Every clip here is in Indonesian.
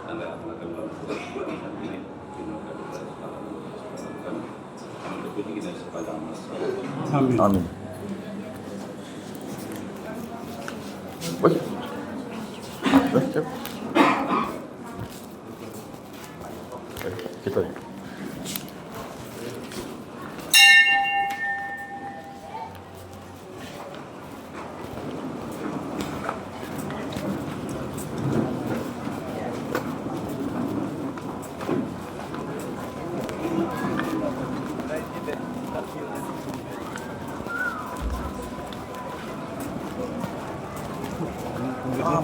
Anda akan melakukan ini Amin. Amin. Wih. Cep. Kita.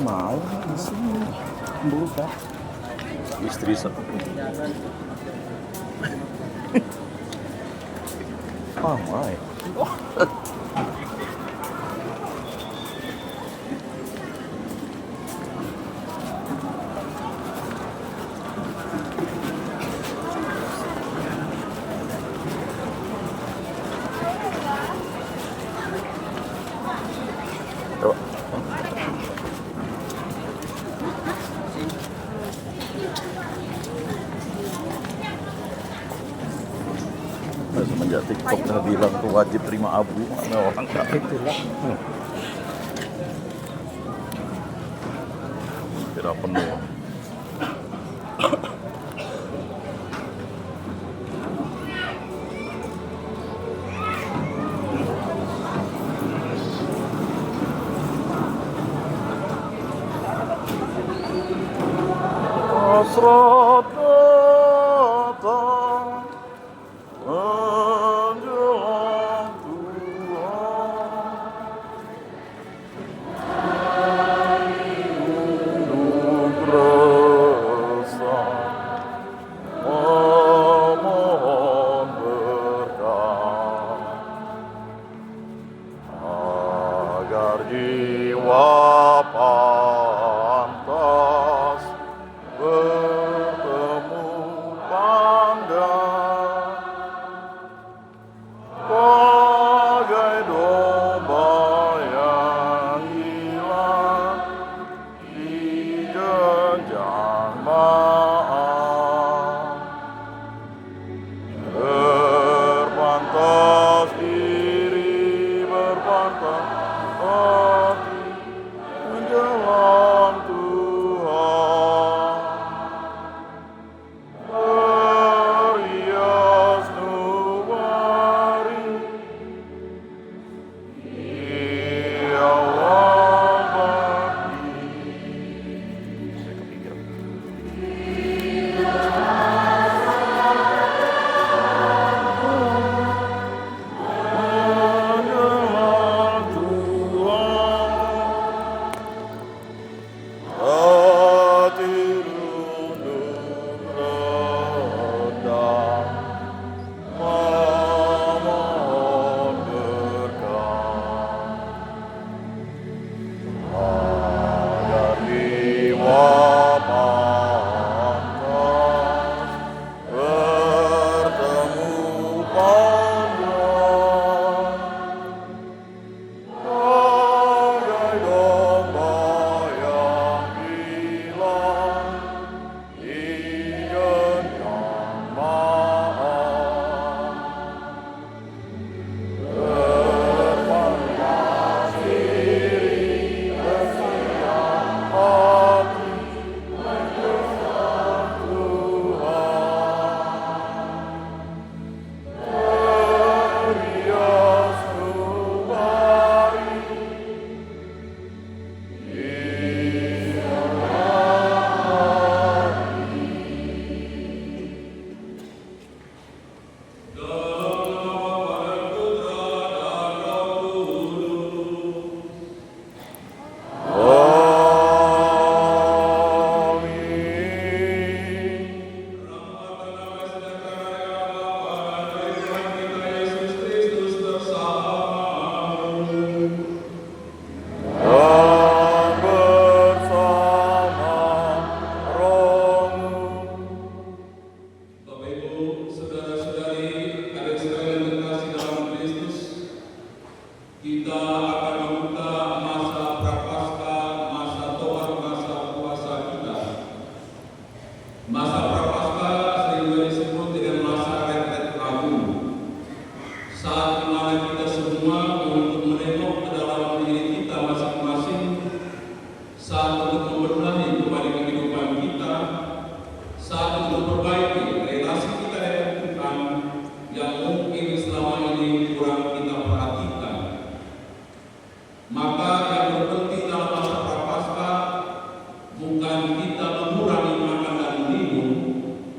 Mau di sini. Buka. Istri satu. Mai. Coba. Semenjak TikTok udah bilang tuh wajib terima abu, ada orang nggak itulah. Kira penuh. Hasrat datang menjelang Tuhan, tunduk resah memohon berkat agar jiwa pantas bertemu pandang bagai domba yang hilang di genjang maaf, berpantas diri berpantas hati menjelang Tuhan, berhias nubari di awal bakti. Saya kepikiran. Menjelang Tuhan, hati runduk rendah memohon berkat agar jiwa pantas bertemu pandang bagai domba yang hilang di genjang maaf, berpantas diri bersiap hati bukan kita mengurangi makan dan minum,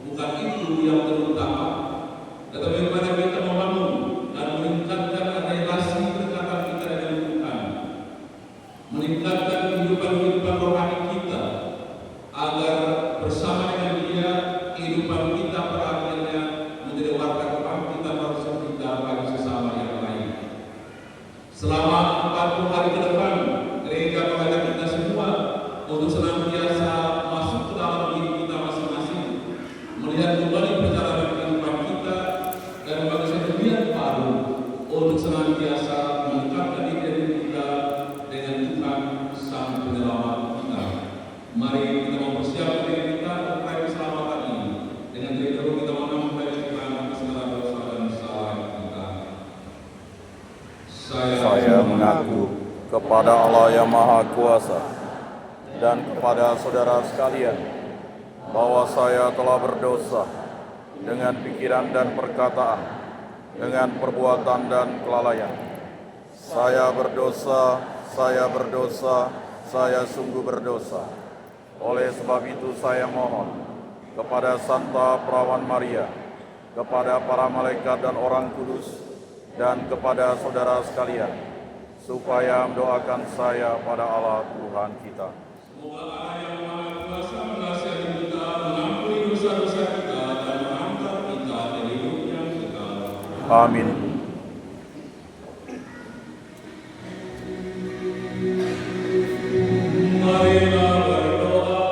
bukan itu yang terutama, tetapi bagaimana kita membangun dan meningkatkan relasi kedekatan kita dengan Tuhan, meningkatkan kehidupan rohani kita, agar bersama dengan Dia kehidupan kita pada akhirnya menjadi warga kebangkitan baru kita bagi sesama yang lain. Selama 40 hari ke depan, gereja mengajak kita semua untuk senantiasa masuk ke dalam diri kita masing-masing, melihat kembali perjalanan kehidupan kita dan bagi satu niat baru untuk senantiasa meningkatkan diri kita dengan Tuhan Sang Penyelamat kita. Mari kita mempersiapkan diri kita untuk meraih keselamatan ini dengan diri kita mengambil Tuhan segala dosa dan salah kita. Saya mengaku kepada Allah yang Maha Kuasa dan kepada saudara sekalian bahwa saya telah berdosa dengan pikiran dan perkataan, dengan perbuatan dan kelalaian. Saya berdosa, saya sungguh berdosa. Oleh sebab itu saya mohon kepada Santa Perawan Maria, kepada para malaikat dan orang kudus, dan kepada saudara sekalian, supaya mendoakan saya pada Allah Tuhan kita. Semoga Allah yang Maha Kuasa mengasihi kita, mengampuni dosa-dosa kita, dan mengangkat kita dari hidup yang kekal. Amin. Marilah berdoa.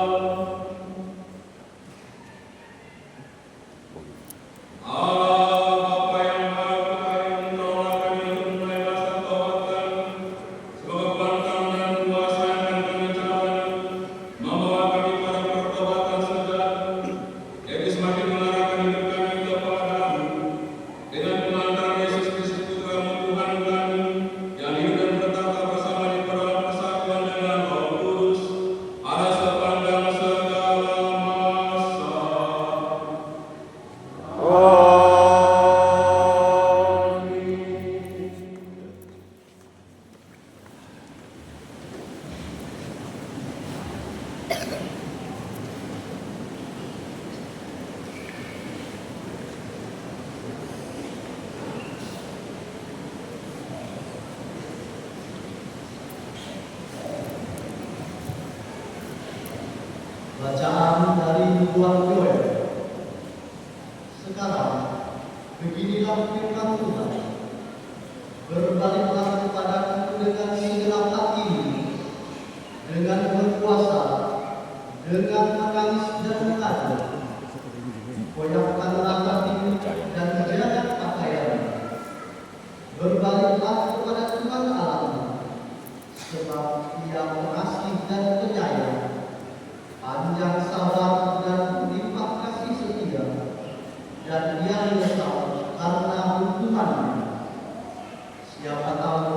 Bacaan dari Nubuat Yoel. Sekarang, beginilah firman Tuhan. Berbaliklah kepadaku dengan segenap hatimu, dengan berpuasa, dengan menangis dan mengadu. Koyakkanlah hatimu dan jaga pakaianmu. Berbaliklah kepada Tuhan Allahmu, sebab Ia pengasih dan penyayang, panjang sabar dan berlimpah kasih setia, dan Dia menyesal karena hukumannya. Siapa tahu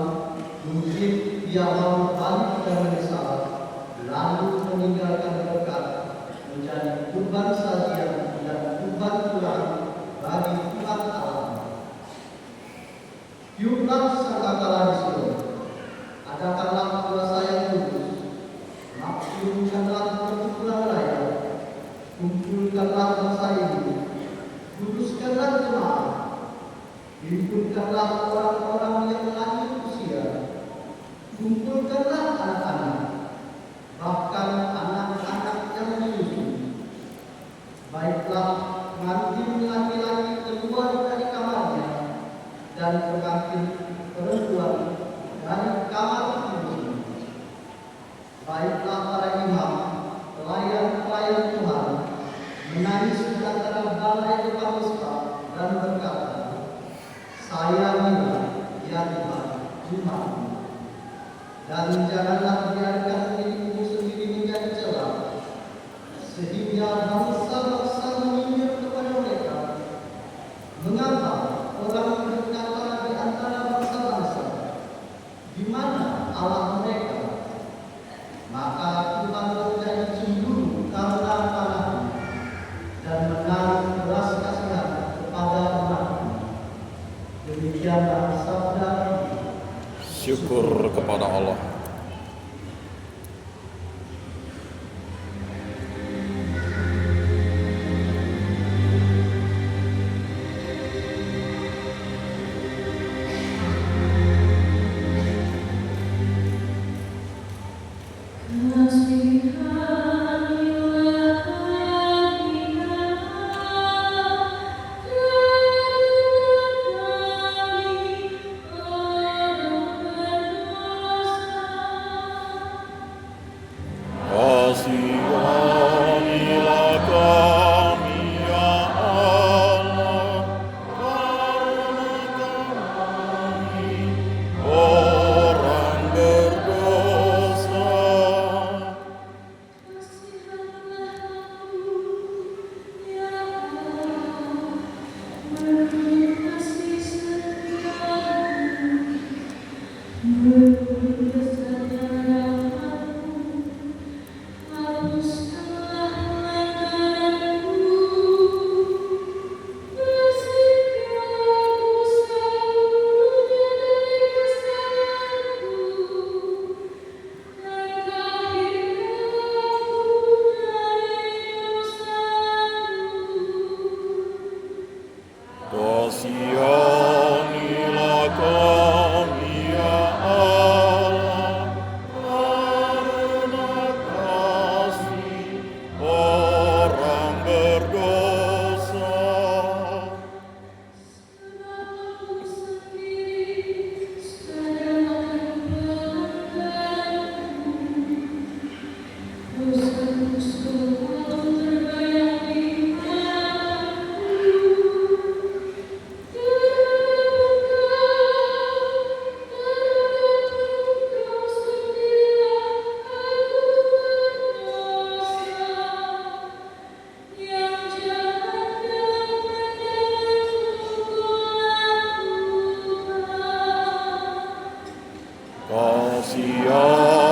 mungkin Dia mau balik dan menyesal, lalu meninggalkan berkat menjadi kurban sajian dan kurban Tuhan bagi Tuhan Allah. Tiuplah sangkakala di Sion, adakanlah puasa yang kudus, maklumkanlah perkumpulan raya, kumpulkanlah bangsa ini, kuduskanlah jemaat, himpunkanlah orang-orang yang lanjut usia, kumpulkanlah anak-anak, bahkan anak-anak yang menyusui. Baiklah pengantin laki-laki keluar dari kamarnya, dan pengantin perempuan dari kamar ibunya. Baiklah para imam, pelayan-pelayan Tuhan, menangis di antara balai depan mesbah dan berkata, "Sayangilah ya Tuhan, Tuhanmu." Dan janganlah biarkan dirimu sendiri menjadi celah, sehingga bangsa-bangsa menyinyir kepada mereka. Mengapa orang berkata di antara bangsa-bangsa, "Di mana Allah mereka?" Maka Tuhan menjadi cemburu karena panahmu, dan menaruh belas kasihan kepada umatmu. Demikianlah sabda. Syukur kepada Allah. Kasihanilah kami ya Allah, karena kami orang berdosa. Kasihanilah kami ya Allah, karena kasih orang berdosa.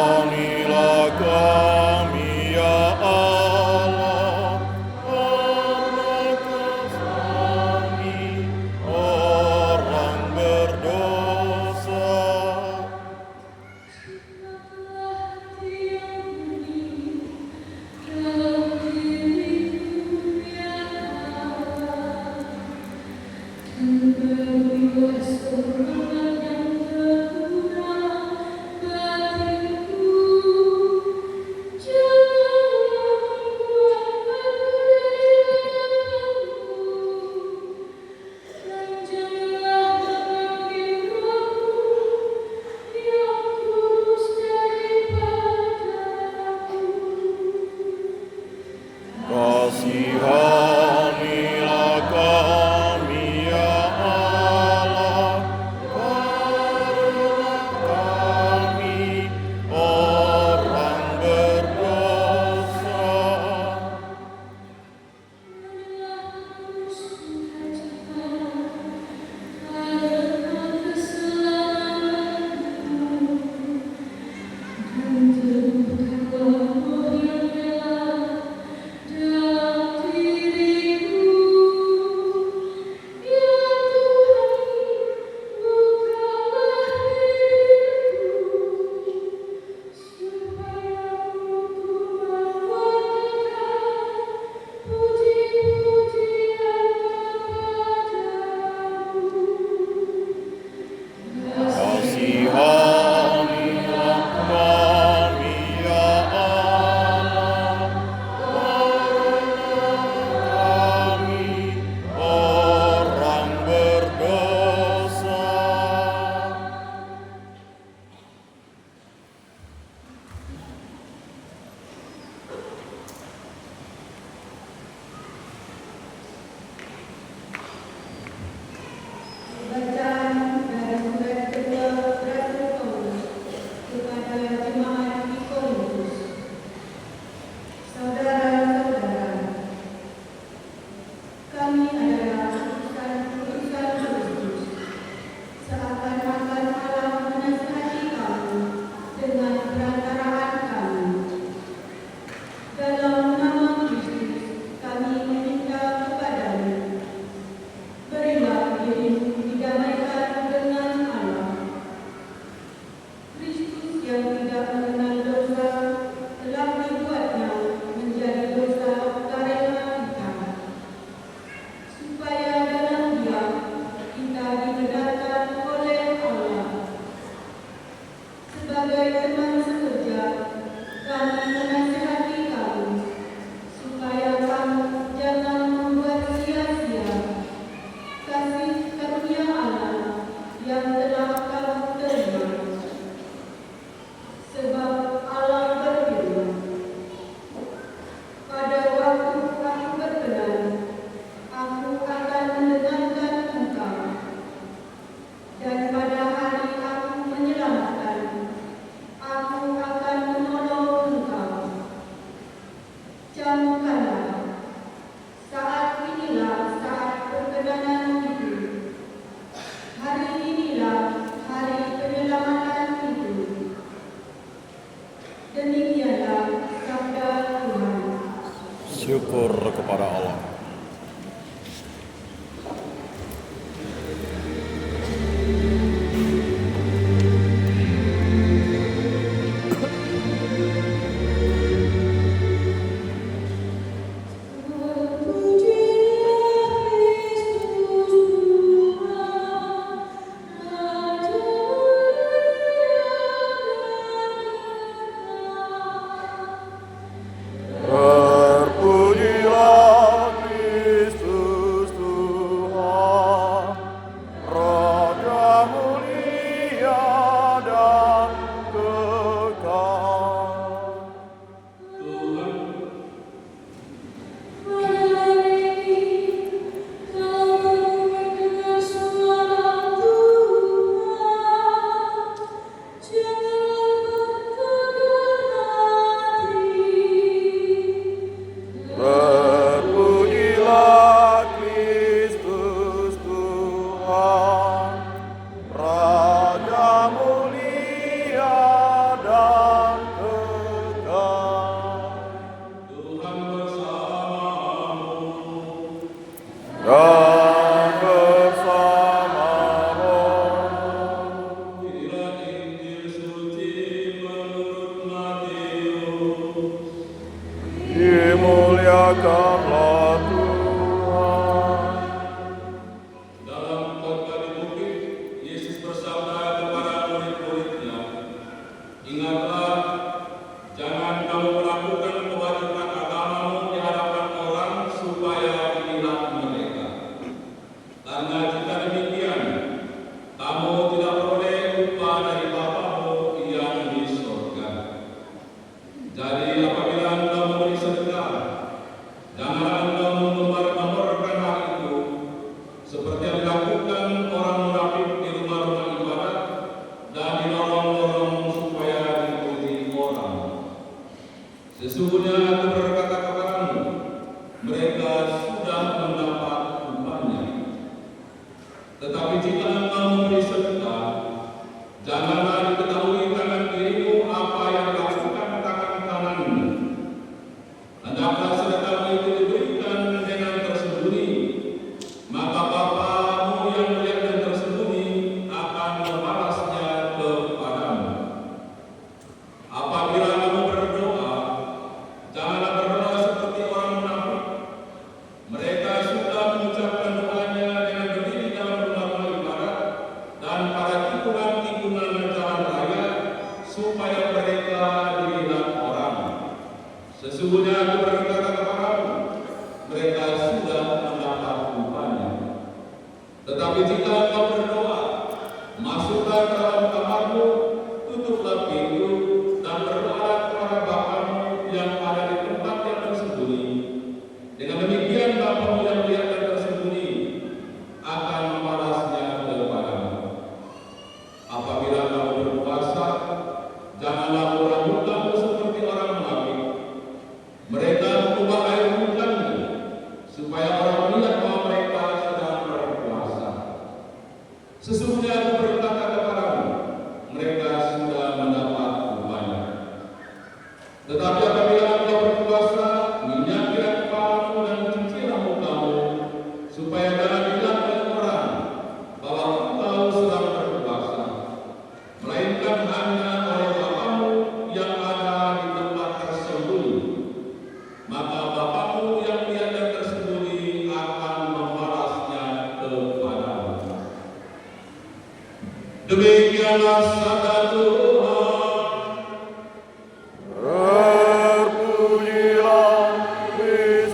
Kasihanilah kami ya Allah, karena kami orang berdosa. Kasihanilah kami ya Allah, karena kami orang berdosa. Jangan Camkanlah, saat inilah saat perkenanan itu. Hari inilah hari penyelamatan itu. Demikianlah sabda Tuhan. Syukur kepada Allah. Terpujilah Kristus Tuhan, Raja mulia dan kekal. Terpujilah Kristus Tuhan, Raja mulia dan kekal. Tuhan bersamamu. Dan bersama roh. Inilah Injil suci menurut Matius. Dimuliakanlah Tuhan. Dalam khotbah di bukit, Yesus bersabda kepada murid-muridnya, "Ingatlah, jangan kamu melakukan kewajiban agamamu di hadapan orang supaya dilihat mereka. Karena jika demikian, kamu tidak beroleh upah dari Bapamu yang di surga. Jadi apabila Anda memberi sedekah, janganlah Anda mengumbar-umbarkan hal itu, seperti yang dilakukan orang munafik di rumah-rumah ibadat dan di lorong-lorong supaya dipuji orang. Sesungguhnya aku berkata kepadamu, mereka sudah mendapat upahnya. Tetapi jika engkau memberi sedekah, janganlah diketahui tangan kirimu apa yang dilakukan tangan kananmu. Hendaklah sedekahmu itu diberikan dengan tersembunyi, maka Bapamu yang melihat dan tersembunyi akan membalasnya kepadamu. Apabila kamu berdoa, janganlah berdoa seperti orang munafik. Mereka sudah mengucapkan doanya dengan berdiri dalam rumah-rumah ibadat dan pada tikungan-tikungan jalan raya, supaya mereka dilihat orang. Sesungguhnya aku berkata kepadamu, mereka sudah mendapat upahnya. Tetapi jika engkau berdoa, masuklah ke dalam kamarmu, tutuplah pintu, dan berdoalah kepada Bapamu yang ada di tempat yang tersembunyi. Dengan demikian Bapamu yang melihat dan tersembunyi akan membalasnya kepadamu. Apabila kamu berpuasa, janganlah murah mukamu seperti orang munafik. Mereka mengubah air mukanya supaya orang melihat bahwa mereka sedang berpuasa. Sesungguhnya aku berkata kepadamu, mereka sudah mendapat upahnya. Tetapi apabila engkau berpuasa, minyakilah kepalamu dan cucilah mukamu, supaya jangan dilihat oleh orang bahwa engkau sedang berpuasa, melainkan hanya oleh Bapamu yang ada di tempat tersembunyi. Maka Bapamu yang melihat dan tersembunyi akan membalasnya kepadamu. Demikianlah sabda Tuhan. Terpujilah Kristus.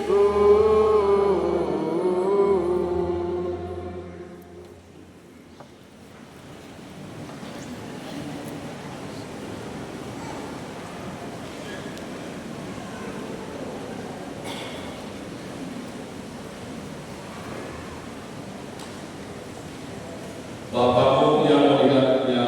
Bapamu yang melihatnya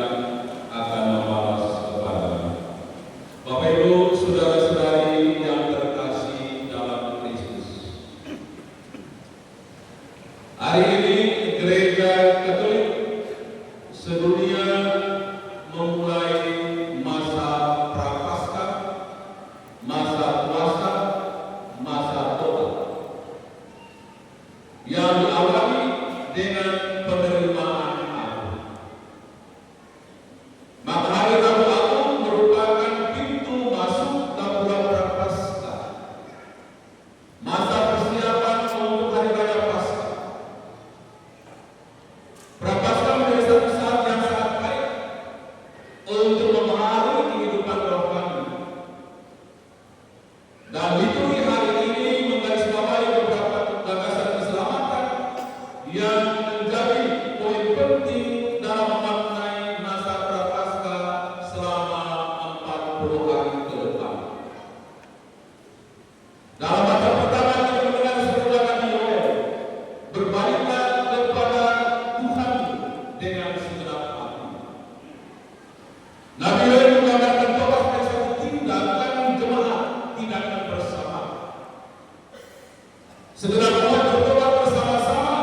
Segera mulai bertobat bersama-sama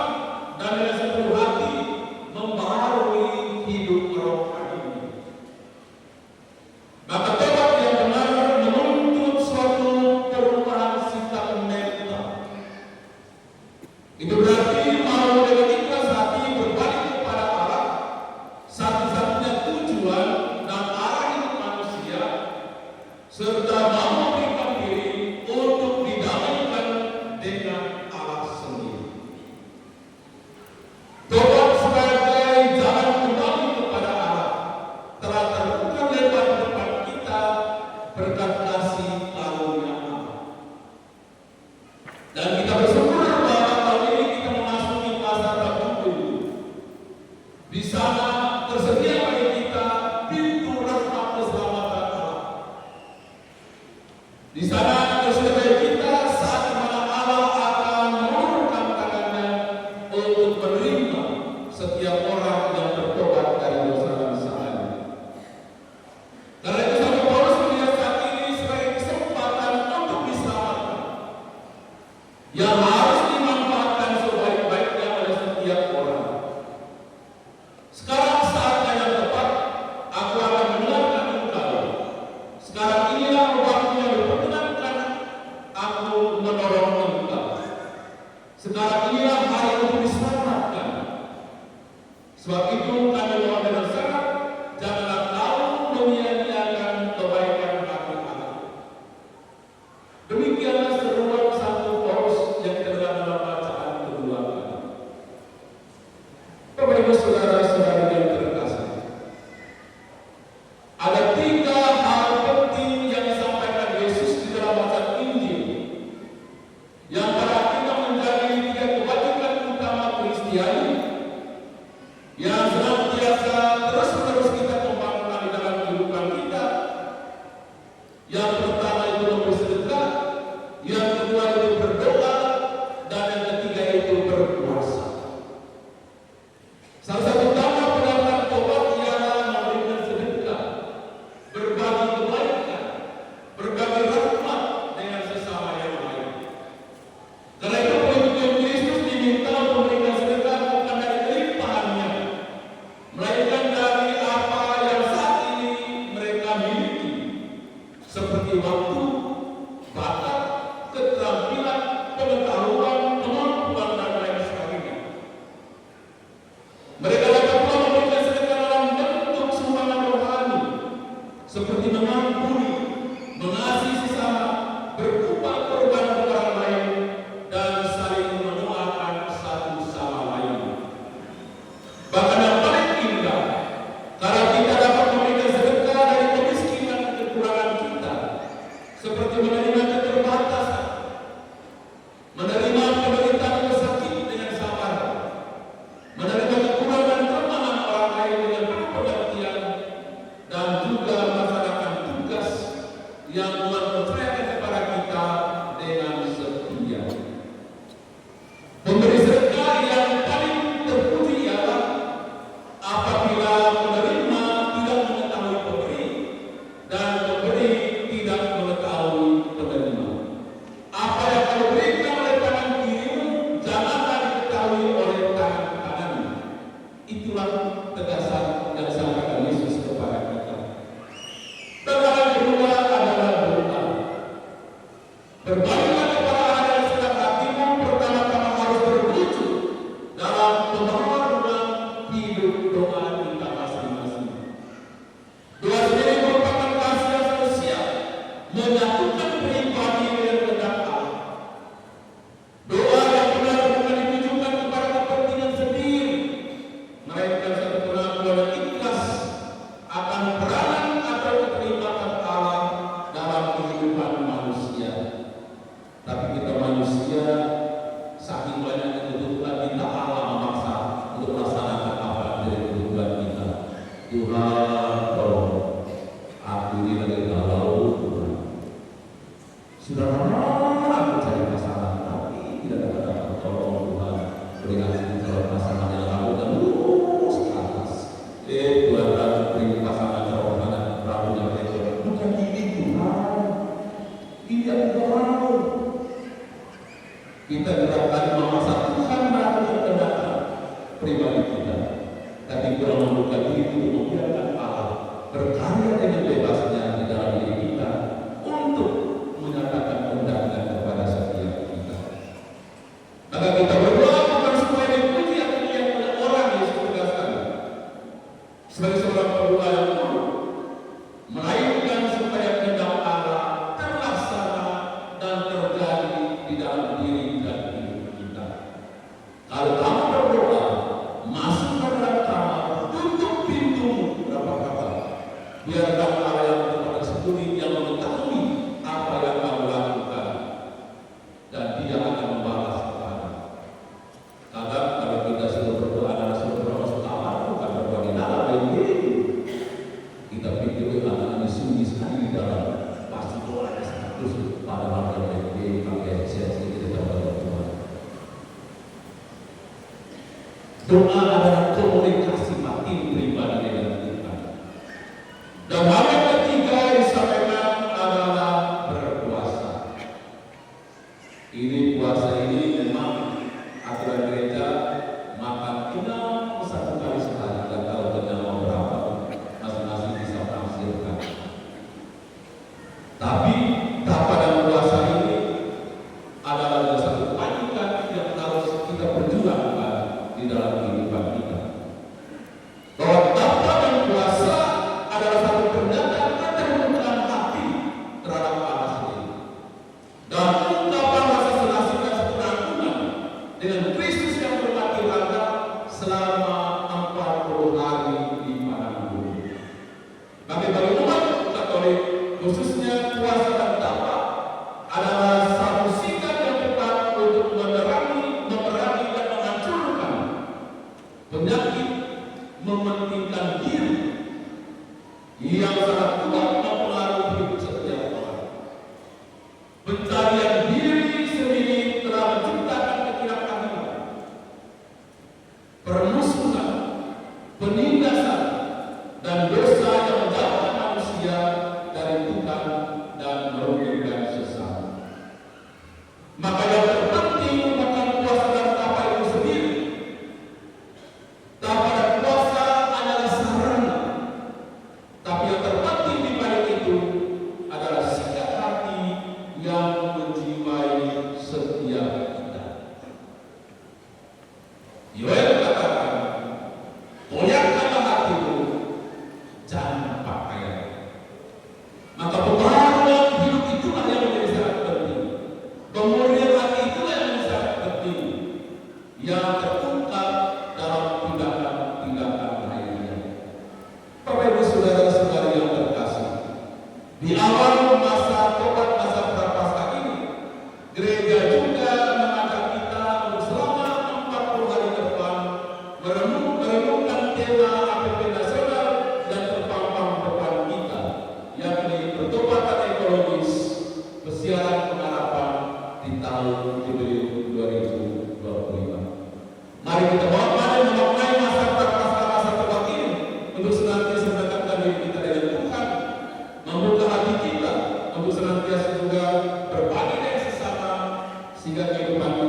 dan dengan sepenuh hati membaharui hidup rohani. Maka tobat yang benar menuntut suatu perubahan sikap mental. Itu berarti mau dengan ikhlas hati berbalik kepada Allah, satu-satunya tujuan dan arah hidup manusia, serta mau memberikan diri untuk didamaikan dengan Allah sendiri. Tobat sebagai jalan kembali kepada Allah telah terbuka lebar di depan kita berkat kasih karunia Allah. Dan kita bersyukur bahwa tahun ini kita memasuki masa tertentu. Di sana tersedia bagi kita pintu rahmat keselamatan Allah. Di sana tersedia bagi kita saat mana Allah akan mengulurkan tangannya untuk menerima setiap orang yang bertobat dari dosa-dosanya. Karena itu Santo Paulus melihat saat ini sebagai kesempatan untuk diselamatkan, yang harus dimanfaatkan sebaik-baiknya oleh setiap orang. Sekarang saatnya yang tepat, aku akan mendengarkan engkau. Sekarang inilah waktu yang diperkenankan aku menolong engkau. Sekarang inilah hari untuk diselamatkan. Sebab itu kami mohon dengan sangat, janganlah kau menyia-nyiakan kebaikan hati Allah. Demikianlah seruan Santo Paulus yang terdapat dalam bacaan kedua kali. Bapak Ibu saudara-saudari yang terkasih, ada 3 hal penting yang disampaikan Yesus di dalam bacaan Injil, yang pada akhirnya menjadi 3 kewajiban utama Kristiani yang senantiasa terus-menerus kita kembangkan di dalam kehidupan kita. Yang pertama itu memberi sedekah, yang kedua itu berdoa, dan yang ketiga itu berpuasa. Salah satu tanda pendapat tobat ialah memberikan sedekah, berbagi kebaikan, berbagi rahmat dengan sesama yang lain. Karena itu pengikut Kristus diminta untuk memberikan sedekah bukan dari kelimpahannya, melainkan dari apa yang saat ini mereka miliki, seperti waktu, bakat, keterampilan, pengetahuan, kemampuan, dan lain sebagainya. Mereka dapat pula memberikan sedekah dalam bentuk sumbangan rohani, seperti mengampuni, mengasihi sesama, berupah korban untuk orang lain, dan saling mendoakan satu sama lain. Bahkan yang paling indah, karena kita dapat memberikan sedekah dari kemiskinan dan kekurangan kita, seperti menerima keterbatasan, menerima penderitaan sakit dengan sabar, menerima kekurangan kelemahan orang lain dengan penuh pengertian, dan juga melaksanakan tugas yang Tuhan percayakan kepada kita dengan setia. Memberi sedekah yang paling terpuji ialah apabila penerima tidak mengetahui pemberi dan pemberi tidak mengetahui penerima. Apa yang kau berikan oleh tangan kirimu, janganlah diketahui oleh tangan kananmu. Itulah tegasan yang disampaikan Yesus kepada kita. Dan yang kedua adalah doa. Berbaliklah kepada Allah dan segala hatimu, pertama-tama harus berwujud dalam pembangunan hidup doa kita masing-masing. Doa sendiri merupakan kasih yang sosial, menyatukan pribadi dengan kehendak Allah. Doa yang benar bukan ditujukan kepada kepentingan sendiri, melainkan satu pengakuan yang ikhlas akan peranan atau keterlibatan Allah dalam kehidupan manusia. Tapi kita manusia saking banyaknya kebutuhan kita, Allah memaksa untuk melaksanakan apa yang menjadi kebutuhan kita. Tuhan, tolong aku ini lagi galau, Tuhan. Sudah lama aku cari pasangan, tapi tidak dapat tolong Tuhan. Beri aku calon pasangan yang rambut dan lurus ke atas. Tuhan, beri pasangan calon pasangan rambutnya lebar. Bukan ini Tuhan, ini aku galau. Kita Doa adalah komunikasi batin pribadi dengan Tuhan. Dan hal yang ketiga yang disampaikan adalah berpuasa. Ini puasa ini memang aturan gereja makan tidak satu kali sehari, dan kalau kenyang mau berapa masing-masing bisa menafsirkan. Tapi tahapan puasa ini adalah satu panikan yang harus kita perjuangkan di dalam kehidupan kita. Bahwa tahapan puasa adalah satu pernyataan keterbukaan hati terhadap Allah sendiri. Dan ungkapan rasa senasib dan pengampunan dengan Kristus yang bermati rangka selama 40 hari di padang gurun. Bagi umat Katolik, khususnya puasa dan tapa adalah satu sikap yang tepat untuk memerangi dan menghancurkan penyakit mementingkan diri yang sangat kuat mempengaruhi hidup setiap orang. Pencarian diri sendiri telah menciptakan ketidakadilan, permusuhan, penindasan, dan dosa yang menjauhkan manusia dari Tuhan dan merugikan sesama. Maka yang terpenting bukan puasa dan tapa itu sendiri. Tapa dan puasa adalah sarana. Tapi yang terpenting di balik itu adalah sikap hati yang menjiwai setiap kita. Yoel katakan, goyahkanlah hatimu, jangan pakaian. Maka pembaharuan hidup itulah yang menjadi sangat penting. Pemulihan hati itulah yang menjadi sangat penting, yang terungkap dalam tindakan-tindakan lainnya. Bapak Ibu saudara-saudari yang terkasih, di awal masa tobat masa prapaskah ini, gereja juga mengajak kita untuk selama 40 hari ke depan merenungkan tema APP nasional dan terpampang depan kita, yakni pertobatan ekologis, pesiaran pengharapan di tahun jubileum 2025. Mari kita memaknai masa prapaskah masa tobat ini untuk senantiasa mendekatkan diri kita dengan Tuhan, membuka hati kita untuk senantiasa juga berbagi dengan sesama, sehingga kehidupan